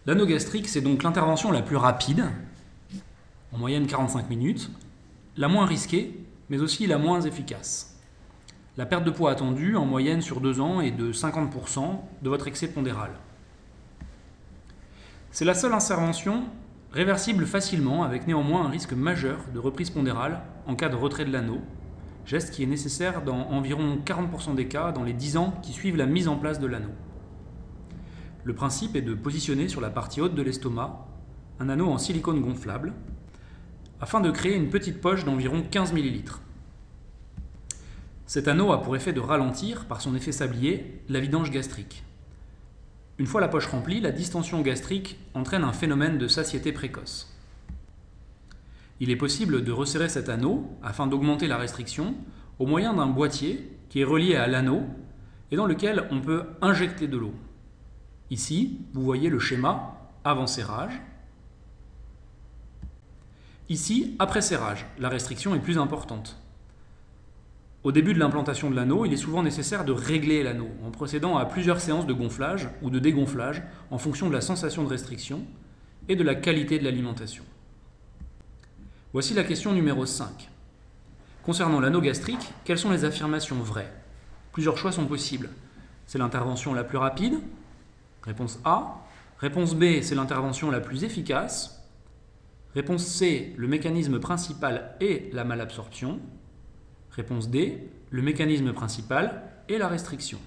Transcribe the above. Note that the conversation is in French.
L'anneau gastrique, c'est donc l'intervention la plus rapide, en moyenne 45 minutes, la moins risquée, mais aussi la moins efficace. La perte de poids attendue, en moyenne sur 2 ans, est de 50% de votre excès pondéral. C'est la seule intervention réversible facilement, avec néanmoins un risque majeur de reprise pondérale en cas de retrait de l'anneau, geste qui est nécessaire dans environ 40% des cas dans les 10 ans qui suivent la mise en place de l'anneau. Le principe est de positionner sur la partie haute de l'estomac un anneau en silicone gonflable afin de créer une petite poche d'environ 15 ml. Cet anneau a pour effet de ralentir, par son effet sablier, la vidange gastrique. Une fois la poche remplie, la distension gastrique entraîne un phénomène de satiété précoce. Il est possible de resserrer cet anneau afin d'augmenter la restriction au moyen d'un boîtier qui est relié à l'anneau et dans lequel on peut injecter de l'eau. Ici, vous voyez le schéma avant serrage. Ici, après serrage, la restriction est plus importante. Au début de l'implantation de l'anneau, il est souvent nécessaire de régler l'anneau en procédant à plusieurs séances de gonflage ou de dégonflage en fonction de la sensation de restriction et de la qualité de l'alimentation. Voici la question numéro 5. Concernant l'anneau gastrique, quelles sont les affirmations vraies? Plusieurs choix sont possibles. C'est l'intervention la plus rapide. Réponse A. Réponse B, c'est l'intervention la plus efficace. Réponse C, le mécanisme principal est la malabsorption. Réponse D, le mécanisme principal est la restriction.